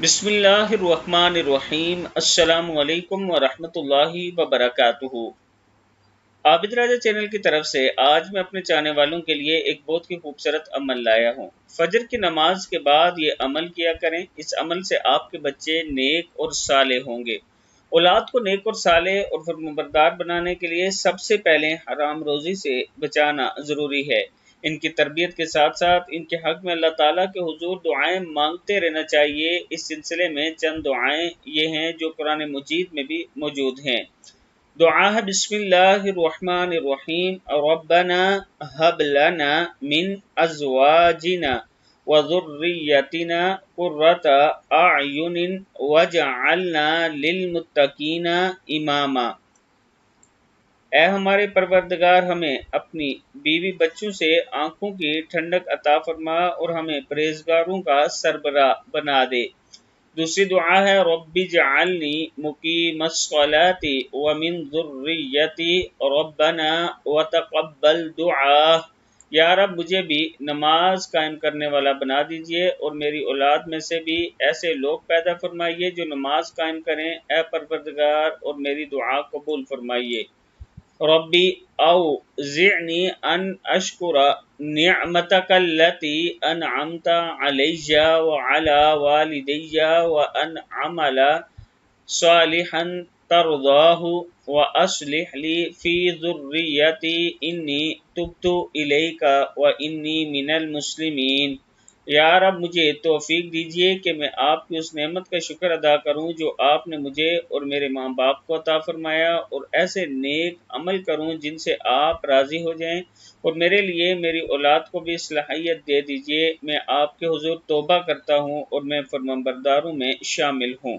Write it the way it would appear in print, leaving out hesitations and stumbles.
بسم اللہ الرحمن الرحیم۔ السلام علیکم ورحمۃ اللہ وبرکاتہ۔ عابد راجہ چینل کی طرف سے آج میں اپنے چاہنے والوں کے لیے ایک بہت ہی خوبصورت عمل لایا ہوں۔ فجر کی نماز کے بعد یہ عمل کیا کریں۔ اس عمل سے آپ کے بچے نیک اور صالح ہوں گے۔ اولاد کو نیک اور صالح اور فرمانبردار بنانے کے لیے سب سے پہلے حرام روزی سے بچانا ضروری ہے۔ ان کی تربیت کے ساتھ ساتھ ان کے حق میں اللہ تعالیٰ کے حضور دعائیں مانگتے رہنا چاہیے۔ اس سلسلے میں چند دعائیں یہ ہیں جو قرآن مجید میں بھی موجود ہیں۔ دعا ہے بسم اللہ الرحمن الرحیم۔ ربنا هب لنا من ازواجنا وذریتنا قرۃ اعین واجعلنا للمتقین اماما۔ اے ہمارے پروردگار، ہمیں اپنی بیوی بچوں سے آنکھوں کی ٹھنڈک عطا فرما اور ہمیں پرہیزگاروں کا سربراہ بنا دے۔ دوسری دعا ہے رب اجعلنی مقیم الصلاۃ ومن ذریتی ربنا وتقبل دعا۔ یا رب، مجھے بھی نماز قائم کرنے والا بنا دیجئے اور میری اولاد میں سے بھی ایسے لوگ پیدا فرمائیے جو نماز قائم کریں۔ اے پروردگار، اور میری دعا قبول فرمائیے۔ ربی اوزعنی ان اشکر نعمتک التی انعمت علی وعلی والدی وان اعمل صالحا ترضاہ واصلح لی فی ذریتی انی تبت الیک وانی من المسلمین۔ یا رب، مجھے توفیق دیجئے کہ میں آپ کی اس نعمت کا شکر ادا کروں جو آپ نے مجھے اور میرے ماں باپ کو عطا فرمایا، اور ایسے نیک عمل کروں جن سے آپ راضی ہو جائیں، اور میرے لیے میری اولاد کو بھی صلاحیت دے دیجئے۔ میں آپ کے حضور توبہ کرتا ہوں اور میں فرمانبرداروں میں شامل ہوں۔